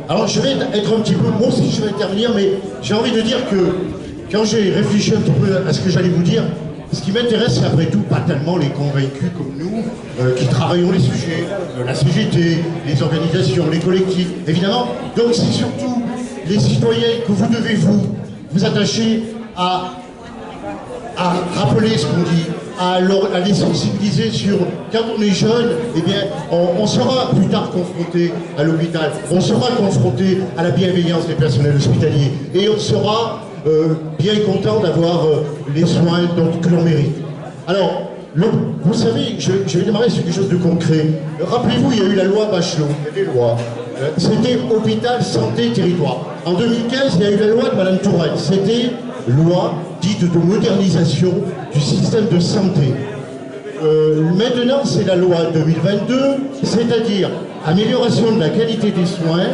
Alors je vais être un petit peu, moi aussi je vais intervenir, mais j'ai envie de dire que quand j'ai réfléchi un petit peu à ce que j'allais vous dire, ce qui m'intéresse, c'est après tout pas tellement les convaincus comme nous, qui travaillons les sujets, la CGT, les organisations, les collectifs, évidemment. Donc c'est surtout les citoyens que vous devez vous attacher à rappeler ce qu'on dit, à les sensibiliser sur, quand on est jeune, eh bien, on sera plus tard confronté à l'hôpital, on sera confronté à la bienveillance des personnels hospitaliers, et on sera bien content d'avoir les soins que l'on mérite. Alors, vous savez, je vais démarrer sur quelque chose de concret. Rappelez-vous, il y a eu la loi Bachelot, il y a des lois. C'était hôpital, santé, territoire. En 2015, il y a eu la loi de Madame Touraine. C'était loi dite de modernisation du système de santé. Maintenant, c'est la loi 2022, c'est-à-dire amélioration de la qualité des soins,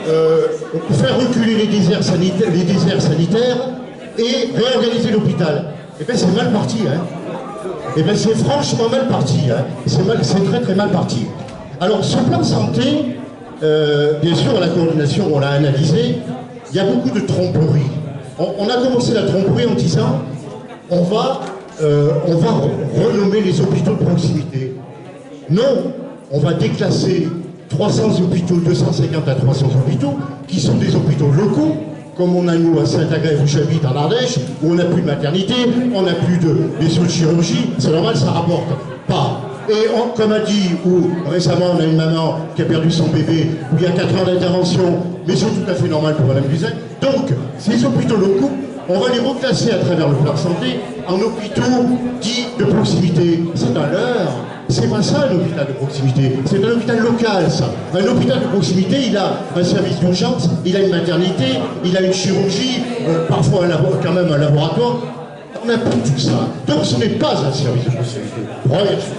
faire reculer les déserts sanitaires et réorganiser l'hôpital. Eh bien, c'est mal parti, hein. Eh bien, c'est franchement mal parti, hein. C'est très très mal parti. Alors, ce plan santé, bien sûr, la coordination, on l'a analysé, il y a beaucoup de tromperies. On a commencé la tromperie en disant on va renommer les hôpitaux de proximité. Non, on va déclasser 300 hôpitaux, 250 à 300 hôpitaux, qui sont des hôpitaux locaux, comme on a nous à Saint-Agrève où j'habite en Ardèche, où on n'a plus de maternité, on n'a plus de vaisseaux de chirurgie, c'est normal, ça rapporte pas. Et comme a dit, ou récemment on a une maman qui a perdu son bébé, où il y a 4 heures d'intervention, mais c'est tout à fait normal pour Madame Buzyn. Donc, ces hôpitaux locaux, on va les reclasser à travers le plan de santé en hôpitaux dits de proximité. C'est un leurre. C'est pas ça un hôpital de proximité, c'est un hôpital local ça. Un hôpital de proximité, il a un service d'urgence, il a une maternité, il a une chirurgie, parfois quand même un laboratoire. On n'a plus tout ça. Donc ce n'est pas un service de proximité. Première chose.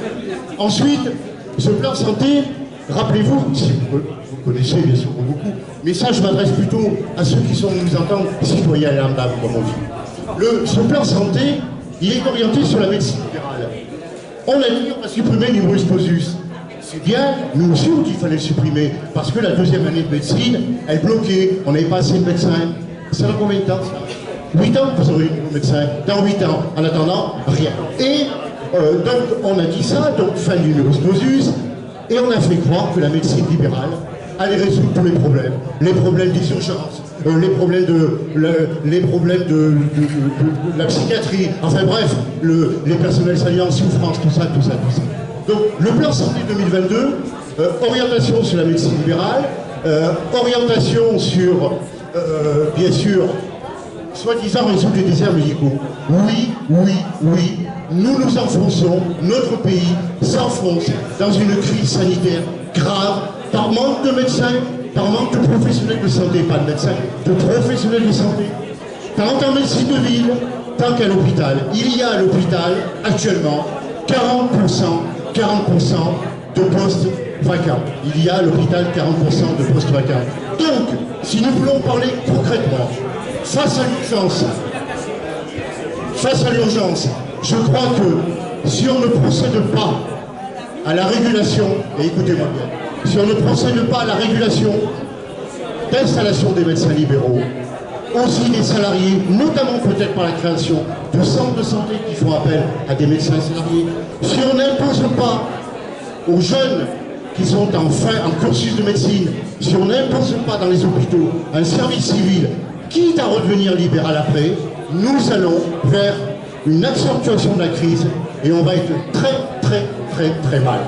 Ensuite, ce plan santé, rappelez-vous, si vous connaissez bien sûr beaucoup, mais ça je m'adresse plutôt à ceux qui sont, nous entendent, citoyens lambda, comme on dit. Ce plan santé, il est orienté sur la médecine libérale. On a dit on va supprimer l'numerus clausus. C'est bien, nous aussi on dit qu'il fallait le supprimer, parce que la deuxième année de médecine, elle bloquait, on n'avait pas assez de médecins. Ça dans combien de temps ça 8 ans, vous aurez un médecin. Dans 8 ans, en attendant, rien. Et donc on a dit ça, donc fin du numerus clausus, et on a fait croire que la médecine libérale allait résoudre tous les problèmes des urgences, les problèmes de la psychiatrie, enfin bref, les personnels soignants en souffrance, tout ça. Donc le plan santé 2022, orientation sur la médecine libérale, orientation sur, bien sûr, soi-disant résoudre les déserts médicaux. Oui, nous nous enfonçons, notre pays s'enfonce dans une crise sanitaire grave, par manque de médecins, par manque de professionnels de santé, pas de médecins, de professionnels de santé, tant en médecine de ville, tant qu'à l'hôpital. Il y a à l'hôpital, actuellement, 40% de postes vacants. Il y a à l'hôpital 40% de postes vacants. Donc, si nous voulons parler concrètement, face à l'urgence, je crois que si on ne procède pas à la régulation, et écoutez-moi bien, si on ne procède pas à la régulation d'installation des médecins libéraux, aussi des salariés, notamment peut-être par la création de centres de santé qui font appel à des médecins salariés, si on n'impose pas aux jeunes qui sont en cursus de médecine, si on n'impose pas dans les hôpitaux un service civil, quitte à redevenir libéral après, nous allons vers une accentuation de la crise et on va être très mal.